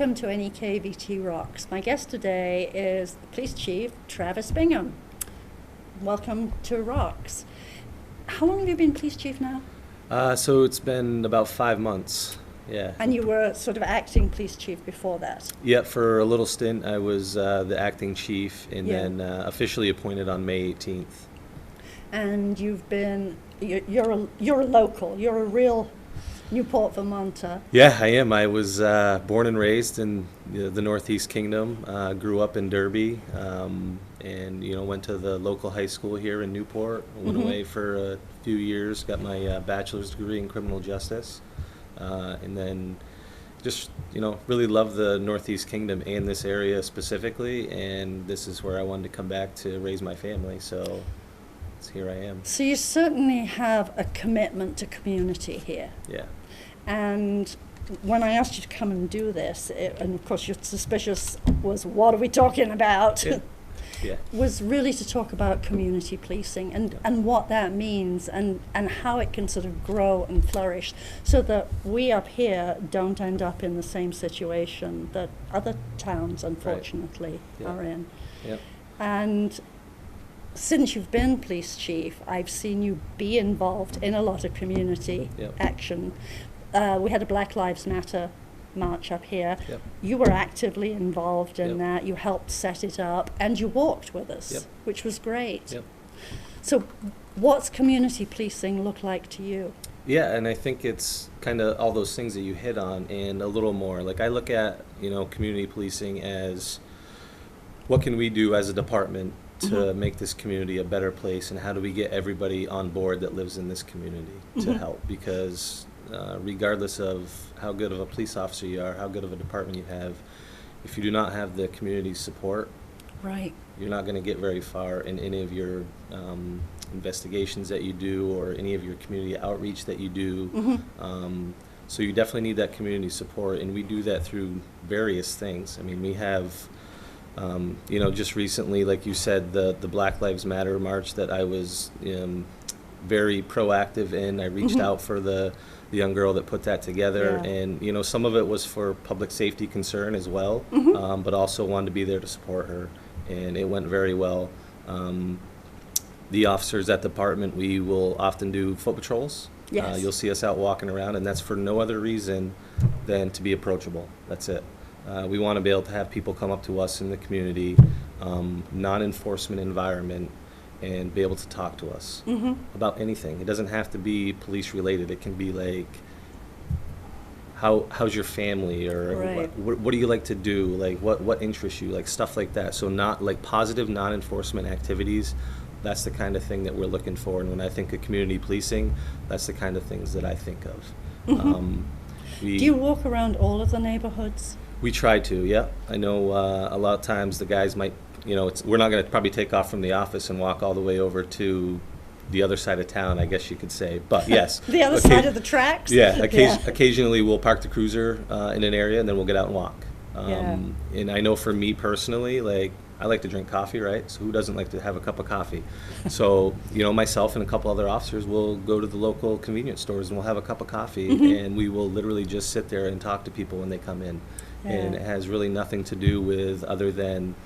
Welcome to NEK VT Rocks. My guest today is Police Chief Travis Bingham. Welcome to Rocks. How long have you been Police Chief now? So it's been about 5 months, yeah. And you were sort of acting Police Chief before that? Yeah, for a little stint I was the acting chief and Yeah. then officially appointed on May 18th. And you've been, you're a local, you're a real Newport, Vermonter. Yeah, I am. I was born and raised in the Northeast Kingdom, grew up in Derby, and went to the local high school here in Newport. Went away for a few years, got my bachelor's degree in criminal justice, and then just really love the Northeast Kingdom and this area specifically, and this is where I wanted to come back to raise my family, so here I am. So you certainly have a commitment to community here. Yeah. And when I asked you to come and do this, and of course you're suspicious was, what are we talking about? Yeah. Yeah. Was really to talk about community policing and what that means and how it can sort of grow and flourish so that we up here don't end up in the same situation that other towns, unfortunately, Yeah. are in. Yep. And since you've been police chief, I've seen you be involved in a lot of community Yep. action. We had a Black Lives Matter march up here. Yep. You were actively involved in Yep. that. You helped set it up, and you walked with us, Yep. which was great. Yep. So what's community policing look like to you? Yeah, and I think it's kind of all those things that you hit on and a little more. Like I look at, community policing as what can we do as a department to make this community a better place, and how do we get everybody on board that lives in this community to help? Because regardless of how good of a police officer you are, how good of a department you have, if you do not have the community support, Right. you're not going to get very far in any of your investigations that you do or any of your community outreach that you do. So you definitely need that community support, and we do that through various things. I mean, we have, just recently, like you said, the Black Lives Matter march that I was very proactive in. I reached out for the young girl that put that together, Yeah. and some of it was for public safety concern as well, but also wanted to be there to support her, and it went very well. The officers at the department, we will often do foot patrols. Yes. You'll see us out walking around, and that's for no other reason than to be approachable. That's it. We want to be able to have people come up to us in the community, non-enforcement environment, and be able to talk to us about anything. It doesn't have to be police related. It can be like, how's your family, or Right. what do you like to do, like what interests you, like stuff like that. So not like positive non-enforcement activities. That's the kind of thing that we're looking for. And when I think of community policing, that's the kind of things that I think of. Do you walk around all of the neighborhoods? We try to, yeah. I know a lot of times the guys might, we're not going to probably take off from the office and walk all the way over to the other side of town, I guess you could say. But yes. The other side of the tracks? Yeah, occasionally we'll park the cruiser in an area and then we'll get out and walk. And I know for me personally, like, I like to drink coffee, right? So who doesn't like to have a cup of coffee? So, myself and a couple other officers will go to the local convenience stores and we'll have a cup of coffee, and we will literally just sit there and talk to people when they come in. And it has really nothing to do with other than,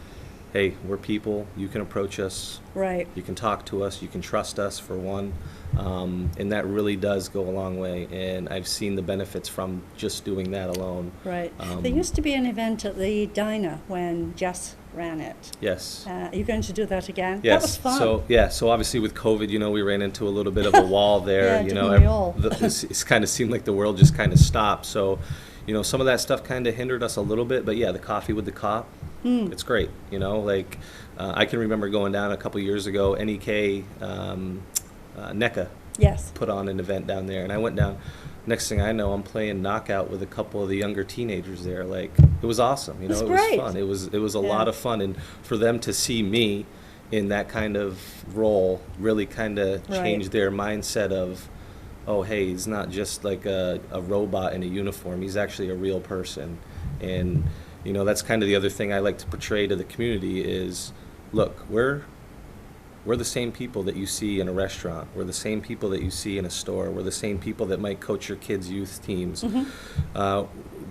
hey, we're people, you can approach us, Right. you can talk to us, you can trust us, for one. And that really does go a long way, and I've seen the benefits from just doing that alone. Right. There used to be an event at the diner when Jess ran it. Yes. Are you going to do that again? Yes. That was fun. So obviously with COVID, we ran into a little bit of a wall there. Yeah, didn't we all? It's kind of seemed like the world just kind of stopped. So, some of that stuff kind of hindered us a little bit. But yeah, the coffee with the cop, it's great. I can remember going down a couple years ago. NEK, NECA Yes. put on an event down there, and I went down. Next thing I know, I'm playing knockout with a couple of the younger teenagers there. Like, it was awesome. It was great. fun. It was a lot of fun, and for them to see me in that kind of role really kind of changed their mindset of, oh, hey, he's not just like a robot in a uniform. He's actually a real person. And that's kind of the other thing I like to portray to the community is, look, we're we're the same people that you see in a restaurant. We're the same people that you see in a store. We're the same people that might coach your kids' youth teams.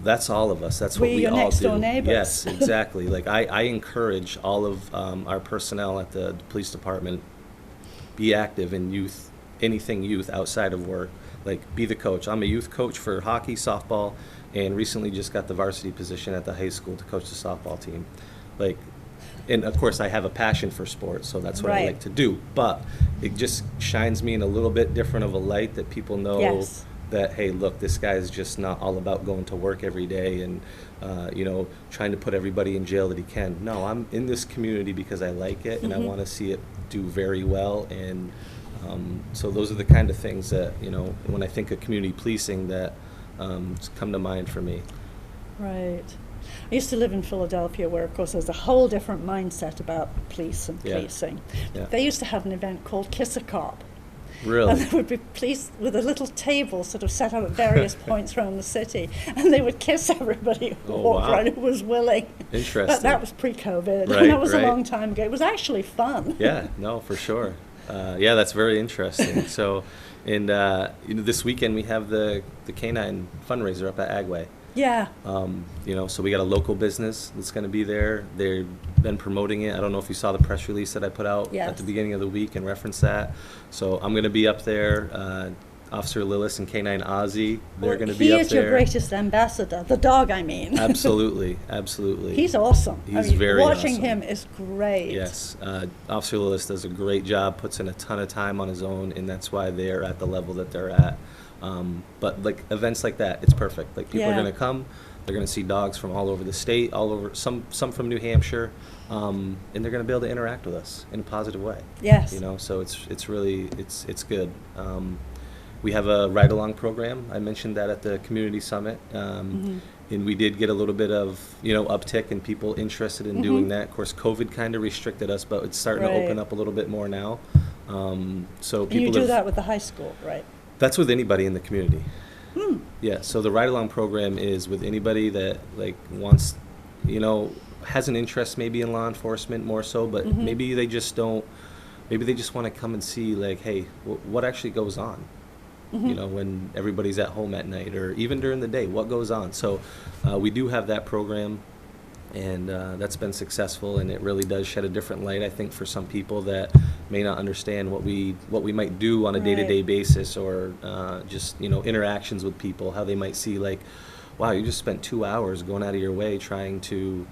That's all of us. That's what We're we your all next do. door neighbors. Yes, exactly. Like I encourage all of our personnel at the police department, be active in youth, anything youth outside of work. Like, be the coach. I'm a youth coach for hockey, softball, and recently just got the varsity position at the high school to coach the softball team. Like, and of course I have a passion for sports, so that's what I Right. like to do. But it just shines me in a little bit different of a light that people know Yes. that, hey, look, this guy's just not all about going to work every day and, you know, trying to put everybody in jail that he can. No, I'm in this community because I like it and I want to see it do very well. And so those are the kind of things that, you know, when I think of community policing, that come to mind for me. Right. I used to live in Philadelphia, where, of course, there's a whole different mindset about police and Yeah. policing. Yeah. They used to have an event called Kiss a Cop. Really? And there would be police with a little table sort of set up at various points around the city, and they would kiss everybody who Oh, walked wow. around who was willing. Interesting. But that was pre-COVID, Right, and that was right. a long time ago. It was actually fun. Yeah, no, for sure. Yeah, that's very interesting. So, and you know, this weekend we have the canine fundraiser up at Agway. Yeah. You know, so we got a local business that's going to be there. They've been promoting it. I don't know if you saw the press release that I put out Yes. at the beginning of the week and referenced that. So I'm going to be up there. Officer Lillis and Canine Ozzy, they're Well, going to be up there. He is your greatest ambassador, the dog, I mean. Absolutely, absolutely. He's awesome. He's very watching awesome. him is great. Yes, Officer Lillis does a great job, puts in a ton of time on his own, and that's why they're at the level that they're at. But like events like that, it's perfect. Like people are Yeah. going to come, they're going to see dogs from all over the state, all over some from New Hampshire, and they're going to be able to interact with us in a positive way. Yes. You know, so it's really it's good. We have a ride-along program. I mentioned that at the community summit, and we did get a little bit of, you know, uptick in people interested in doing that. Of course, COVID kind of restricted us, but it's starting to open Right. up a little bit more now. So And people you do have- that with the high school, right? That's with anybody in the community. Yeah, so the ride-along program is with anybody that like wants, you know, has an interest maybe in law enforcement more so, but maybe they just don't, maybe they just want to come and see like, hey, what actually goes on? You know, when everybody's at home at night or even during the day, what goes on? So we do have that program, and that's been successful, and it really does shed a different light, I think, for some people that may not understand what we might do on a day-to-day Right. basis, or just, you know, interactions with people, how they might see like, wow, you just spent 2 hours going out of your way trying to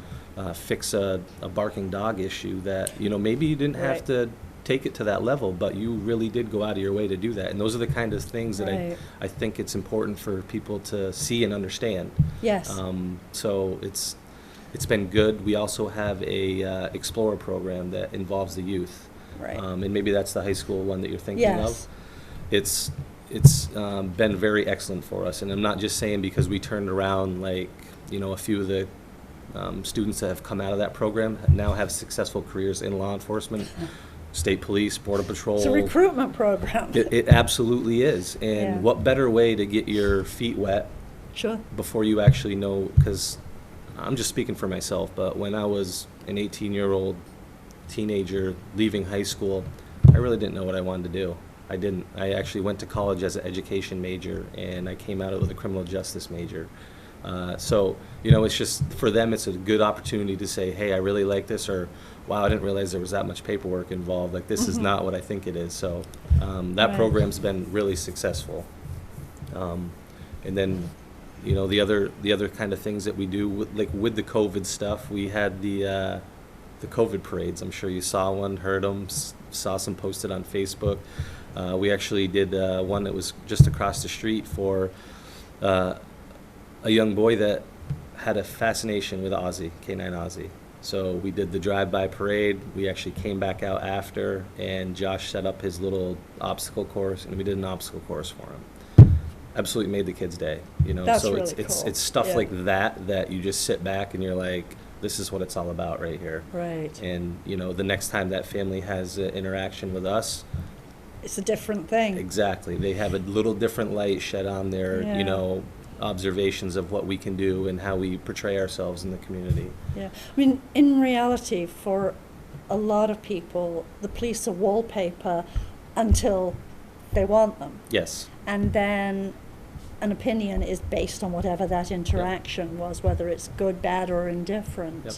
fix a barking dog issue that, you know, maybe you didn't have Right. to take it to that level, but you really did go out of your way to do that. And those are the kind of things that Right. I think it's important for people to see and understand. Yes. So it's been good. We also have a Explorer program that involves the youth. Right. And maybe that's the high school one that you're thinking Yes. of. It's been very excellent for us. And I'm not just saying because we turned around, like, you know, a few of the students that have come out of that program now have successful careers in law enforcement, state police, border patrol. It's a recruitment program. It absolutely is. And Yeah. what better way to get your feet wet Sure. before you actually know, because I'm just speaking for myself, but when I was an 18-year-old teenager leaving high school, I really didn't know what I wanted to do. I didn't. I actually went to college as an education major, and I came out with a criminal justice major. So, you know, it's just, for them, it's a good opportunity to say, hey, I really like this, or, wow, I didn't realize there was that much paperwork involved. Like, this is not what I think it is. So that Right. program's been really successful. And then, you know, the other kind of things that we do, with the COVID stuff, we had the COVID parades. I'm sure you saw one, heard them, saw some posted on Facebook. We actually did one that was just across the street for a young boy that had a fascination with Ozzy, Canine Ozzy. So we did the drive-by parade. We actually came back out after, and Josh set up his little obstacle course, and we did an obstacle course for him. Absolutely made the kids' day, you know. That's so really it's cool. stuff Yeah. like that you just sit back and you're like, this is what it's all about right here. Right. And, you know, the next time that family has an interaction with us, It's a different thing. exactly, they have a little different light shed on their, Yeah. you know, observations of what we can do and how we portray ourselves in the community. Yeah. I mean, in reality, for a lot of people, the police are wallpaper until they want them. Yes. And then an opinion is based on whatever that interaction was, whether it's good, bad, or indifferent. Yep.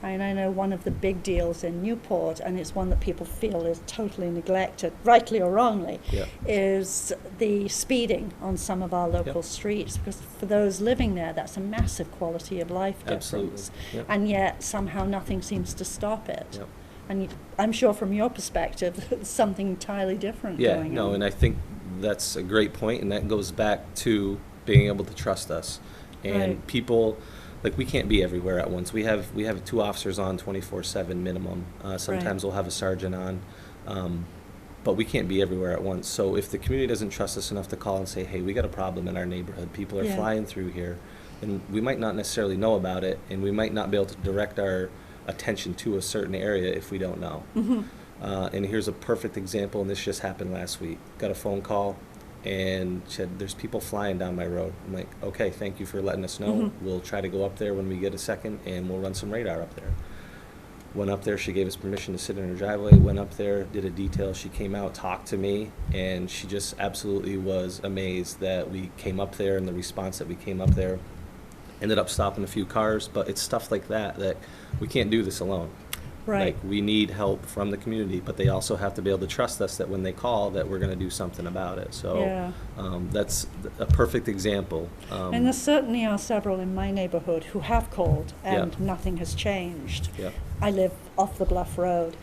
And I know one of the big deals in Newport, and it's one that people feel is totally neglected, rightly or wrongly, is the speeding on some of our local streets. Because for those living there, that's a massive quality of life difference. Yep. And yet somehow nothing seems to stop it. Yep. And I'm sure from your perspective, it's something entirely different going on. Yeah, no, and I think that's a great point, and that goes back to being able to trust us. And people, like, we can't be everywhere at once. We have 2 officers on 24/7 minimum. Sometimes we'll have a sergeant on, but we can't be everywhere at once. So if the community doesn't trust us enough to call and say, hey, we got a problem in our neighborhood, people are flying through here, and we might not necessarily know about it, and we might not be able to direct our attention to a certain area if we don't know. And here's a perfect example, and this just happened last week. Got a phone call, and said, there's people flying down my road. I'm like, okay, thank you for letting us know. We'll try to go up there when we get a second, and we'll run some radar up there. Went up there, she gave us permission to sit in her driveway, went up there, did a detail. She came out, talked to me, and she just absolutely was amazed that we came up there and the response that we came up there. Ended up stopping a few cars, but it's stuff like that we can't do this alone. Right. Like, we need help from the community, but they also have to be able to trust us that when they call, that we're going to do something about it. So that's a perfect example. And there certainly are several in my neighborhood who have called, and nothing has changed. I live off the Bluff Road.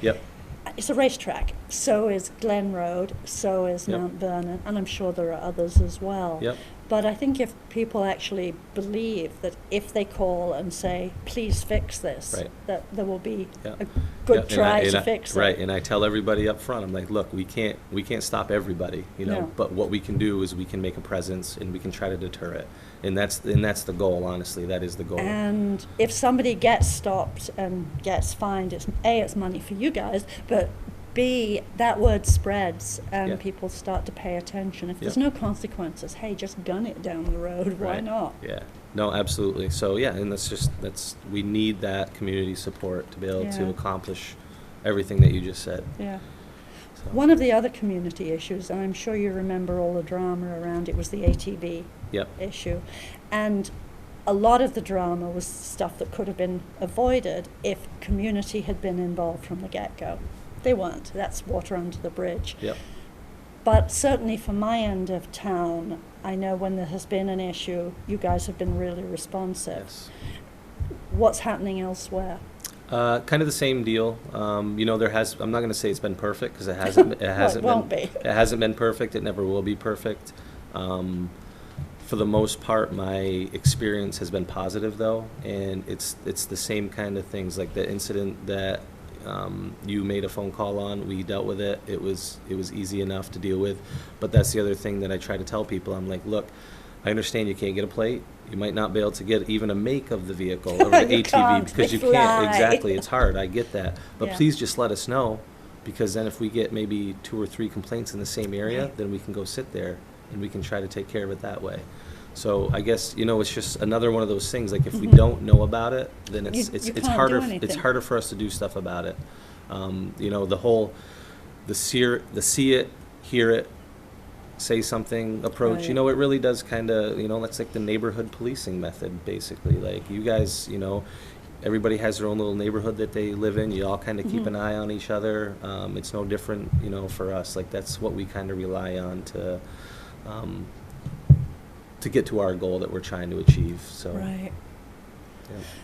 It's a racetrack. So is Glen Road, so is Mount Vernon, and I'm sure there are others as well. But I think if people actually believe that if they call and say, please fix this, that there will be a good try to fix it. Right, and I tell everybody up front, I'm like, look, we can't stop everybody, but what we can do is we can make a presence, and we can try to deter it. And that's the goal, honestly. That is the goal. And if somebody gets stopped and gets fined, it's money for you guys, but B, that word spreads and people start to pay attention. If there's no consequences, hey, just gun it down the road. Why not? Yeah. No, absolutely. So and we need that community support to be able to accomplish everything that you just said. Yeah. So. One of the other community issues, and I'm sure you remember all the drama around it, was the ATV issue. And a lot of the drama was stuff that could have been avoided if community had been involved from the get-go. They weren't. That's water under the bridge. But certainly from my end of town, I know when there has been an issue, you guys have been really responsive. What's happening elsewhere? Kind of the same deal. I'm not going to say it's been perfect, because it hasn't. It hasn't well, it won't be. It hasn't been perfect. It never will be perfect. For the most part, my experience has been positive, though, and it's the same kind of things, like the incident that you made a phone call on. We dealt with it. It was easy enough to deal with. But that's the other thing that I try to tell people. I'm like, look, I understand you can't get a plate. You might not be able to get even a make of the vehicle or the ATV because you can't. Exactly. It's hard. I get that. But please just let us know, because then if we get maybe 2 or 3 complaints in the same area, then we can go sit there and we can try to take care of it that way. So I guess, it's just another one of those things, like if we don't know about it, then it's harder for us to do stuff about it. The whole see it, hear it, say something approach, it really does kind of, that's like the neighborhood policing method, basically. Like, you guys, everybody has their own little neighborhood that they live in. You all kind of keep an eye on each other. It's no different, for us. Like, that's what we kind of rely on to get to our goal that we're trying to achieve. So. Right.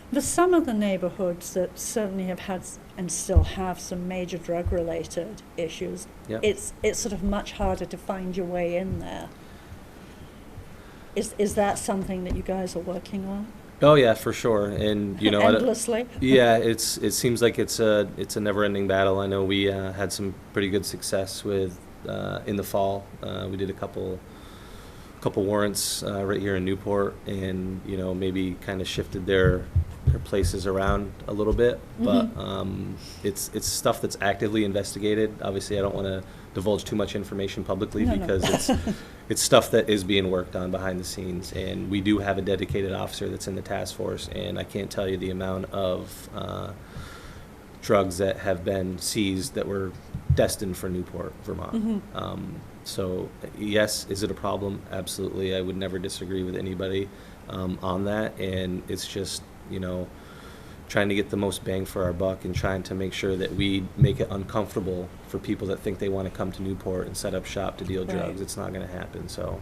There's some of the neighborhoods that certainly have had and still have some major drug-related issues. It's sort of much harder to find your way in there. Is that something that you guys are working on? Oh yeah, for sure. And endlessly. It seems like it's a never-ending battle. I know we had some pretty good success with in the fall. We did a couple warrants right here in Newport, and maybe kind of shifted their places around a little bit, but it's stuff that's actively investigated. Obviously, I don't want to divulge too much information publicly because it's stuff that is being worked on behind the scenes, and we do have a dedicated officer that's in the task force, and I can't tell you the amount of drugs that have been seized that were destined for Newport, Vermont. So yes, is it a problem? Absolutely. I would never disagree with anybody on that, and it's just, you know, trying to get the most bang for our buck and trying to make sure that we make it uncomfortable for people that think they want to come to Newport and set up shop to deal drugs. It's not going to happen. So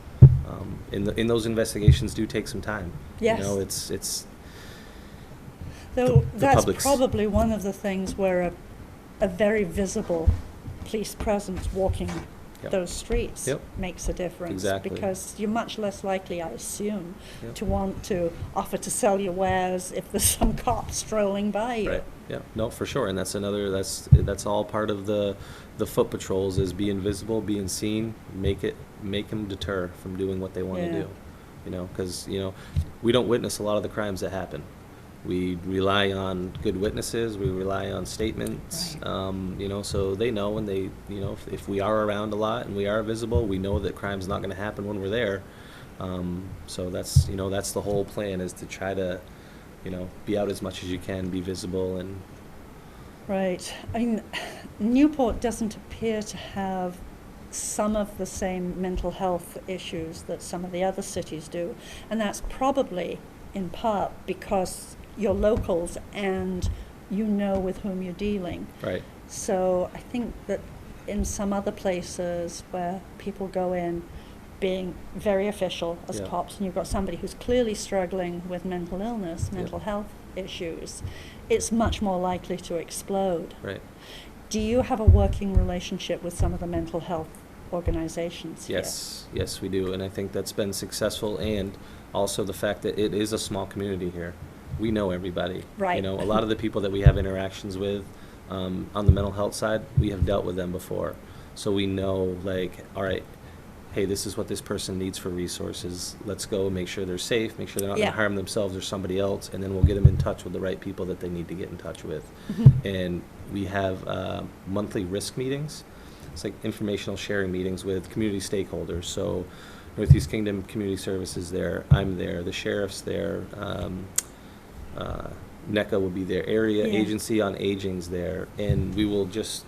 in those investigations do take some time. Yes. You know, it's Though the that's public's- probably one of the things where a very visible police presence walking Yep. those streets Yep. makes a difference. Exactly. Because you're much less likely, I assume, Yep. to want to offer to sell your wares if there's some cop strolling by you. Right. Yeah. No, for sure. And that's all part of the foot patrols, is being visible, being seen, make them deter from doing what they want to Yeah. do. You know, because, you know, we don't witness a lot of the crimes that happen. We rely on good witnesses. We rely on statements. Right. You know, so they know when they, you know, if we are around a lot and we are visible, we know that crime's not going to happen when we're there. So that's, you know, that's the whole plan, is to try to, you know, be out as much as you can, be visible, and Right. I mean, Newport doesn't appear to have some of the same mental health issues that some of the other cities do. And that's probably in part because you're locals and you know with whom you're dealing. right. So I think that in some other places where people go in being very official as Yeah. cops, and you've got somebody who's clearly struggling with mental illness, Yeah. mental health issues, it's much more likely to explode. Right. Do you have a working relationship with some of the mental health organizations here? Yes, we do, and I think that's been successful, and also the fact that it is a small community here. We know everybody. Right. You know, a lot of the people that we have interactions with on the mental health side, we have dealt with them before. So we know, like, all right, hey, this is what this person needs for resources. Let's go make sure they're safe, make sure they're not Yeah. going to harm themselves or somebody else, and then we'll get them in touch with the right people that they need to get in touch with. And we have monthly risk meetings. It's like informational sharing meetings with community stakeholders. So Northeast Kingdom Community Services there, I'm there, the sheriff's there, NECA will be there, area Yeah. agency on aging's there, and we will just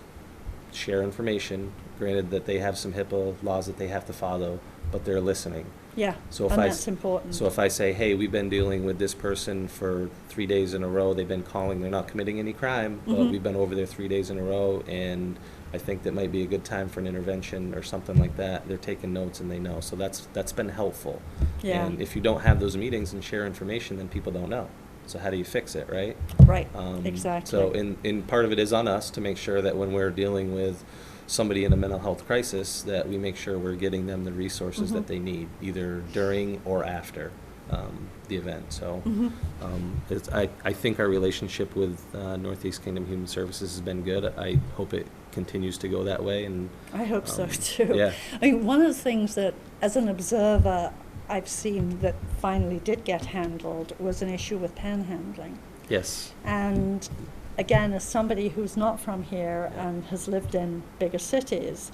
share information, granted that they have some HIPAA laws that they have to follow, but they're listening. Yeah, So if and I that's important. So if I say, hey, we've been dealing with this person for 3 days in a row, they've been calling, they're not committing any crime, but Mhm. we've been over there 3 days in a row, and I think that might be a good time for an intervention or something like that. They're taking notes and they know. So that's been helpful. Yeah. And if you don't have those meetings and share information, then people don't know. So how do you fix it, right? Right, exactly. So in part of it is on us to make sure that when we're dealing with somebody in a mental health crisis, that we make sure we're getting them the resources Mhm. that they need, either during or after the event. So Mhm. I think our relationship with Northeast Kingdom Human Services has been good. I hope it continues to go that way. And I hope so too. Yeah. I mean, one of the things that, as an observer, I've seen that finally did get handled was an issue with panhandling. Yes. And again, as somebody who's not from here Yeah. and has lived in bigger cities,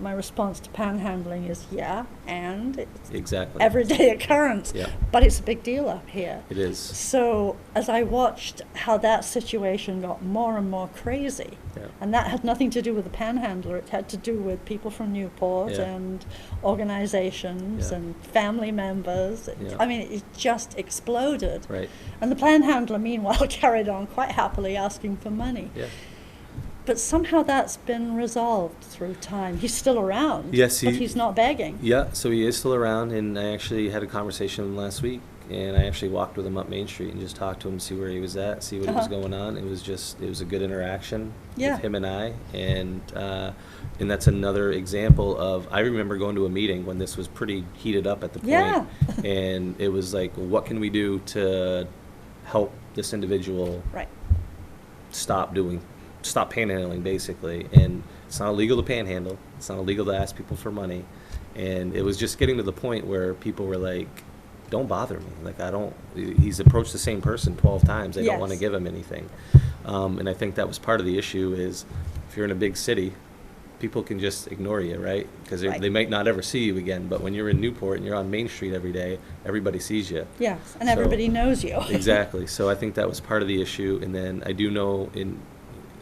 my response to panhandling is yeah, and it's Exactly. everyday occurrence. Yeah. But it's a big deal up here. It is. So as I watched how that situation got more and more crazy, Yeah. and that had nothing to do with the panhandler, it had to do with people from Newport Yeah. and organizations Yeah. and family members. Yeah. I mean, it just exploded. Right. And the panhandler, meanwhile, carried on quite happily asking for money. Yeah. But somehow that's been resolved through time. He's still around, Yes, but he's not begging. Yeah, so he is still around, and I actually had a conversation with him last week, and I actually walked with him up Main Street and just talked to him, see where he was at, see what was Uh-huh. going on. It was a good interaction Yeah. with him and I, and that's another example of, I remember going to a meeting when this was pretty heated up at the point, Yeah. and it was like, what can we do to help this individual Right. stop panhandling, basically. And it's not illegal to panhandle. It's not illegal to ask people for money. And it was just getting to the point where people were like, don't bother me. Like, he's approached the same person 12 times. They don't want to Yes. give him anything. And I think that was part of the issue is, if you're in a big city, people can just ignore you, right? Because Right. they might not ever see you again. But when you're in Newport and you're on Main Street every day, everybody sees you. Yes, and So- everybody knows you. Exactly. So I think that was part of the issue. And then I do know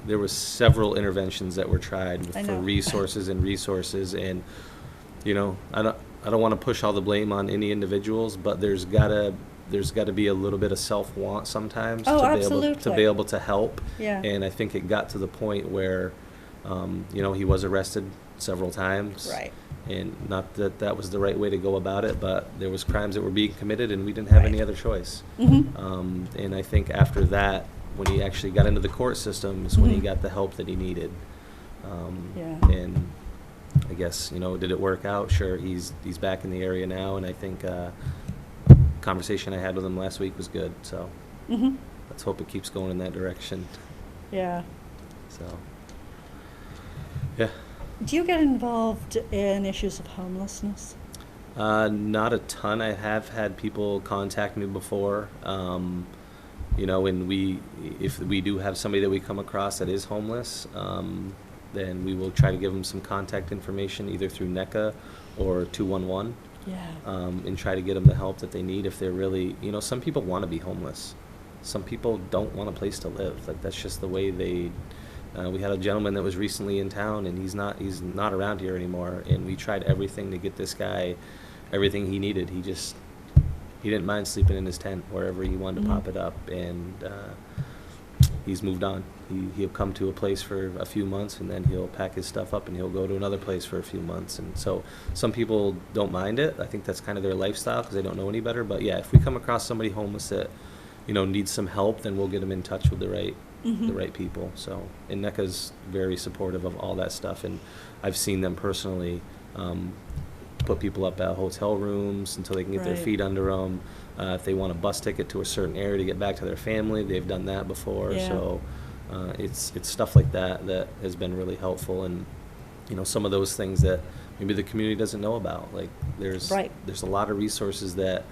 there was several interventions that were tried I for know. resources, and you know, I don't want to push all the blame on any individuals, but there's gotta be a little bit of self-want sometimes Oh, to absolutely. be able to help. Yeah. And I think it got to the point where, you know, he was arrested several times. Right. And not that that was the right way to go about it, but there was crimes that were being committed, and we didn't have any Right. other choice. Mm-hmm. And I think after that, when he actually got into the court system, is when he Mhm. got the help that he needed. Yeah. And I guess, you know, did it work out? Sure, he's back in the area now, and I think conversation I had with him last week was good. So Mm-hmm. let's hope it keeps going in that direction. Yeah. So, yeah. Do you get involved in issues of homelessness? Not a ton. I have had people contact me before. You know, and if we do have somebody that we come across that is homeless, then we will try to give them some contact information either through NECA or 211, Yeah. and try to get them the help that they need if they're really, you know, some people want to be homeless. Some people don't want a place to live. Like, that's just the way they. We had a gentleman that was recently in town, and he's not around here anymore. And we tried everything to get this guy everything he needed. He didn't mind sleeping in his tent wherever he wanted to pop it up, and he's moved on. He'll come to a place for a few months, and then he'll pack his stuff up and he'll go to another place for a few months. And so some people don't mind it. I think that's kind of their lifestyle because they don't know any better. But yeah, if we come across somebody homeless that, you know, needs some help, then we'll get them in touch with the right people. So, and NECA's very supportive of all that stuff, and I've seen them personally put people up at hotel rooms until they can get their Right. feet under them. If they want a bus ticket to a certain area to get back to their family, they've done that before. Yeah. So it's stuff like that that has been really helpful, and you know, some of those things that maybe the community doesn't know about. Like there's a lot of resources that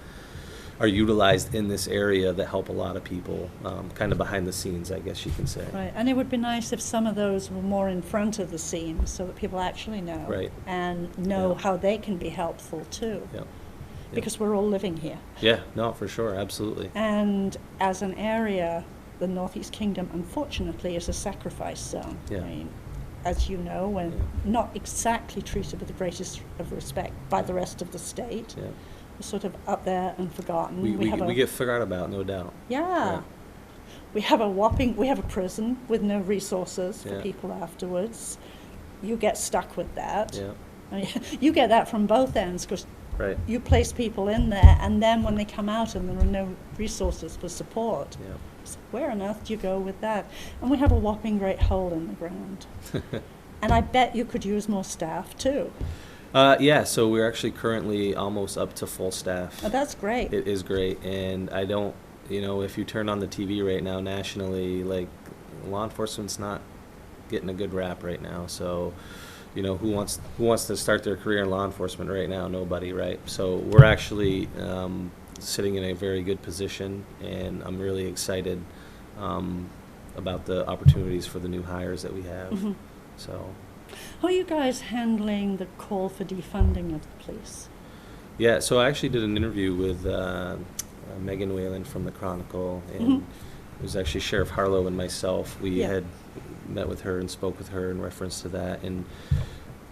are utilized in this area that help a lot of people, kind of behind the scenes, I guess you can say. Right, and it would be nice if some of those were more in front of the scene so that people actually know. Right. And know Yeah. how they can be helpful too. Yeah. Because we're all living here. Yeah, no, for sure, absolutely. And as an area, the Northeast Kingdom, unfortunately, is a sacrifice zone. Yeah. I mean, as you know, we're Yeah. not exactly treated with the greatest of respect by the rest of the state. Yeah. We're sort of up there and forgotten. We get forgot about, no doubt. Yeah. Yeah. We have a prison with no resources for Yeah. people afterwards. You get stuck with that. Yeah, I mean, you get that from both ends because right. you place people in there, and then when they come out and there are no resources for support, Yeah. so where on earth do you go with that? And we have a whopping great hole in the ground. And I bet you could use more staff too. Yeah, so we're actually currently almost up to full staff. Oh, that's great. It is great, and I don't, you know, if you turn on the TV right now nationally, like, law enforcement's not getting a good rap right now. So, you know, who wants to start their career in law enforcement right now? Nobody, right? So we're actually sitting in a very good position, and I'm really excited about the opportunities for the new hires that we have. Mhm. So. How are you guys handling the call for defunding of the police? Yeah, so I actually did an interview with Megan Whalen from the Chronicle, and Mhm. it was actually Sheriff Harlow and myself. We Yeah. had met with her and spoke with her in reference to that. And,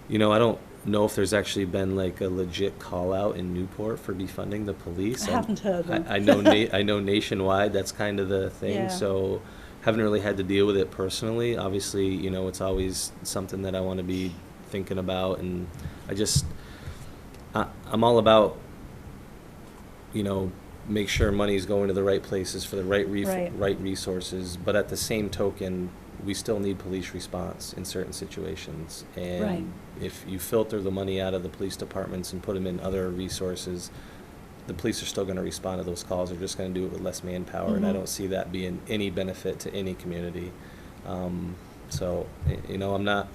you know, I don't know if there's actually been like a legit call out in Newport for defunding the police. I haven't heard one. I know nationwide that's kind of the thing. Yeah. So haven't really had to deal with it personally. Obviously, you know, it's always something that I want to be thinking about, and I'm all about, you know, make sure money's going to the right places for the right resources, but at the same token, we still need police response in certain situations. And Right. if you filter the money out of the police departments and put them in other resources, the police are still going to respond to those calls. They're just going to do it with less manpower, and I Mhm. don't see that being any benefit to any community. So, you know, I'm not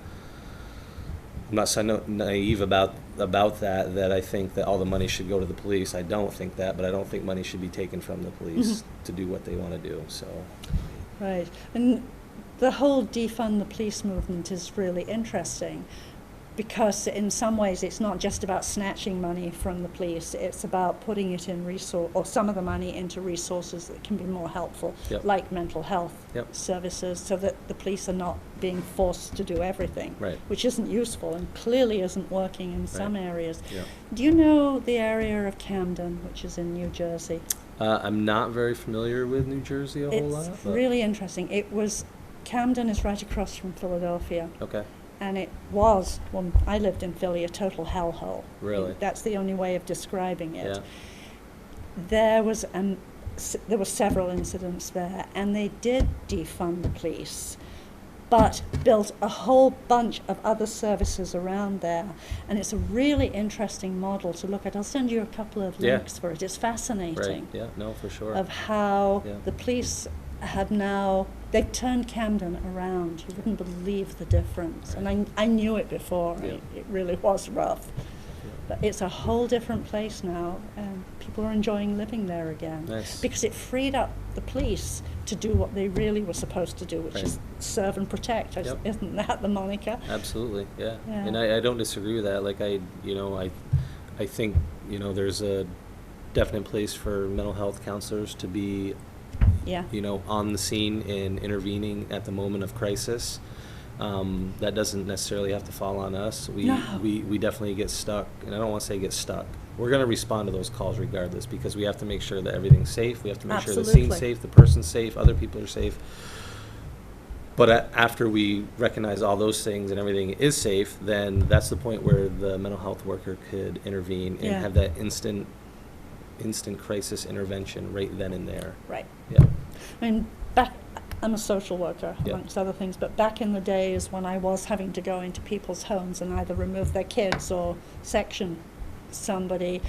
so naive about that I think that all the money should go to the police. I don't think that, but I don't think money should be taken from the police to do what they want to do. So, Right. And the whole defund the police movement is really interesting. because in some ways it's not just about snatching money from the police, it's about putting it in or some of the money into resources that can be more helpful, Yep. like mental health Yep. services, so that the police are not being forced to do everything, Right. which isn't useful and clearly isn't working in some areas. Yep. Do you know the area of Camden, which is in New Jersey? I'm not very familiar with New Jersey a whole lot. It's but- really interesting. Camden is right across from Philadelphia. Okay. And it was, when I lived in Philly, a total hellhole. Really? That's the only way of describing it. Yeah. There were several incidents there, and they did defund the police, but built a whole bunch of other services around there. And it's a really interesting model to look at. I'll send you a couple of Yeah. links for it. It's fascinating. Right. Yeah. No, for sure. Of how Yeah. the police have now, they've turned Camden around. You wouldn't believe the difference. Right. And I knew it before. Yeah. It really was rough. Yeah. But it's a whole different place now, and people are enjoying living there again. Nice. Because it freed up the police to do what they really were supposed to do, which Right. is serve and protect. Yep. Isn't that the moniker? Absolutely, yeah. Yeah. And I don't disagree with that. Like I think, there's a definite place for mental health counselors to be, Yeah. on the scene and intervening at the moment of crisis. That doesn't necessarily have to fall on us. No. We definitely get stuck, and I don't want to say get stuck. We're going to respond to those calls regardless, because we have to make sure that everything's safe. We have to make sure the Absolutely. scene's safe, the person's safe, other people are safe. But after we recognize all those things and everything is safe, then that's the point where the mental health worker could intervene and Yeah. have that instant crisis intervention right then and there. Right. Yeah. I mean, I'm a social worker, Yeah. amongst other things, but back in the days when I was having to go into people's homes and either remove their kids or section somebody,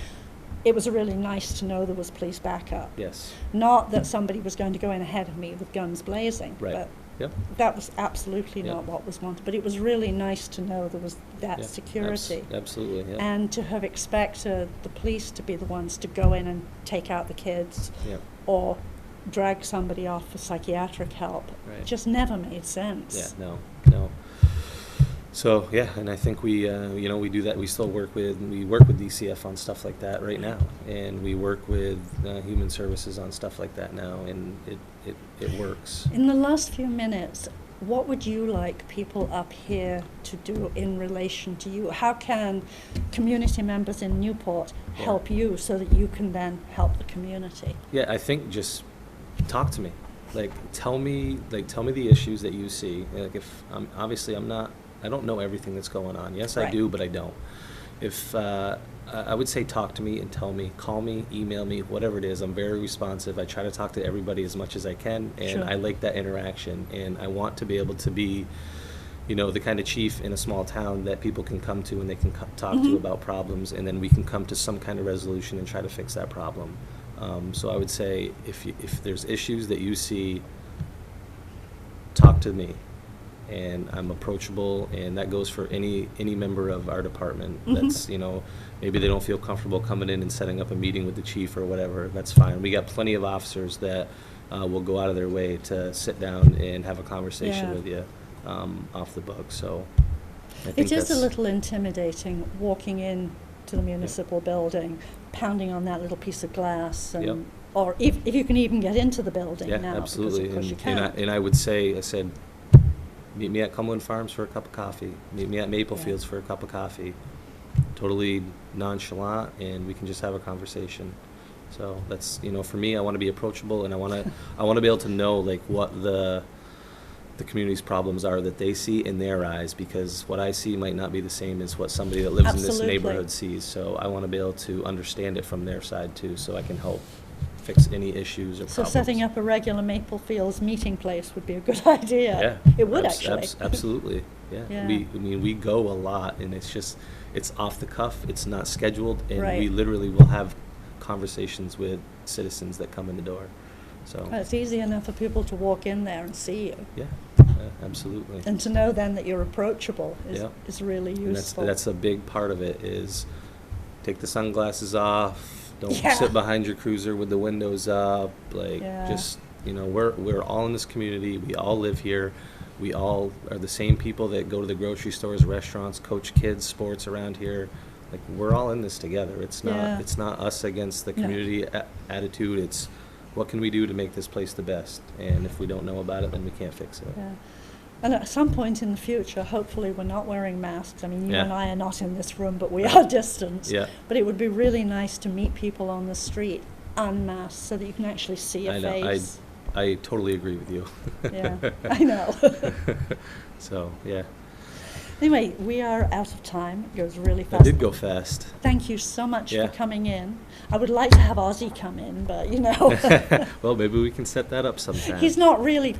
it was really nice to know there was police backup. Yes. Not that somebody was going to go in ahead of me with guns blazing, Right. but Yep. that was absolutely Yeah. not what was wanted. But it was really nice to know there was that Yeah. security. Absolutely. Yeah. And to have expected the police to be the ones to go in and take out the kids Yeah. or drag somebody off for psychiatric help Right. just never made sense. Yeah. No. So yeah, and I think we do that. We still work with DCF on stuff like that right now, and we work with Human Services on stuff like that now, and it works. In the last few minutes, what would you like people up here to do in relation to you? How can community members in Newport Yeah. help you so that you can then help the community? Yeah, I think just talk to me. Like tell me the issues that you see. Like if I don't know everything that's going on. Yes, I Right. do, but I don't. If I would say talk to me and tell me, call me, email me, whatever it is. I'm very responsive. I try to talk to everybody as much as I can, and Sure. I like that interaction. And I want to be able to be, the kind of chief in a small town that people can come to and they can talk to Mhm. about problems, and then we can come to some kind of resolution and try to fix that problem. So I would say if there's issues that you see, talk to me. And I'm approachable, and that goes for any member of our department. Mhm. That's, maybe they don't feel comfortable coming in and setting up a meeting with the chief or whatever. That's fine. We got plenty of officers that will go out of their way to sit down and have a conversation Yeah. with you off the book. So I think It is a that's- little intimidating walking in to the municipal building, pounding on that little piece of glass, and, Yep. or if you can even get into the building Yeah, now, absolutely. because of course you And can. I would say, I said, meet me at Cumberland Farms for a cup of coffee. Meet me at Maple Yeah. Fields for a cup of coffee. Totally nonchalant, and we can just have a conversation. So that's, for me, I want to be approachable, and I want to be able to know like what the community's problems are that they see in their eyes, because what I see might not be the same as what somebody that lives in this Absolutely. neighborhood sees. So I want to be able to understand it from their side too, so I can help fix any issues or So problems. setting up a regular Maple Fields meeting place would be a good idea. Yeah, It would actually. Absolutely, yeah. Yeah. We go a lot, and it's off the cuff. It's not scheduled, and Right. we literally will have conversations with citizens that come in the door. So It's easy enough for people to walk in there and see you. yeah, absolutely. And to know then that you're approachable Yeah. is really And useful. that's a big part of it is take the sunglasses off. Don't Yeah. sit behind your cruiser with the windows up. Like Yeah. just we're all in this community. We all live here. we all are the same people that go to the grocery stores, restaurants, coach kids, sports around here. Like, we're all in this together. It's not us against the community attitude. It's what can we do to make this place the best? And if we don't know about it, then we can't fix it. Yeah. And at some point in the future, hopefully we're not wearing masks. I mean, you and I are not in this room, but we are distanced. Yeah. But it would be really nice to meet people on the street unmasked so that you can actually see a face. I totally agree with you. Yeah, I know. So, yeah. Anyway, we are out of time. It goes really That fast. did go fast. Thank you so much Yeah. for coming in. I would like to have Ozzy come in, but you know. Well, maybe we can set that up sometime. He's not really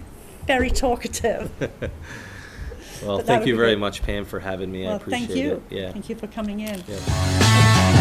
very talkative. Well, But that thank would you be very great. much, Pam, for having me. I Well, appreciate thank you. it. Yeah. Thank you for coming in. Yeah.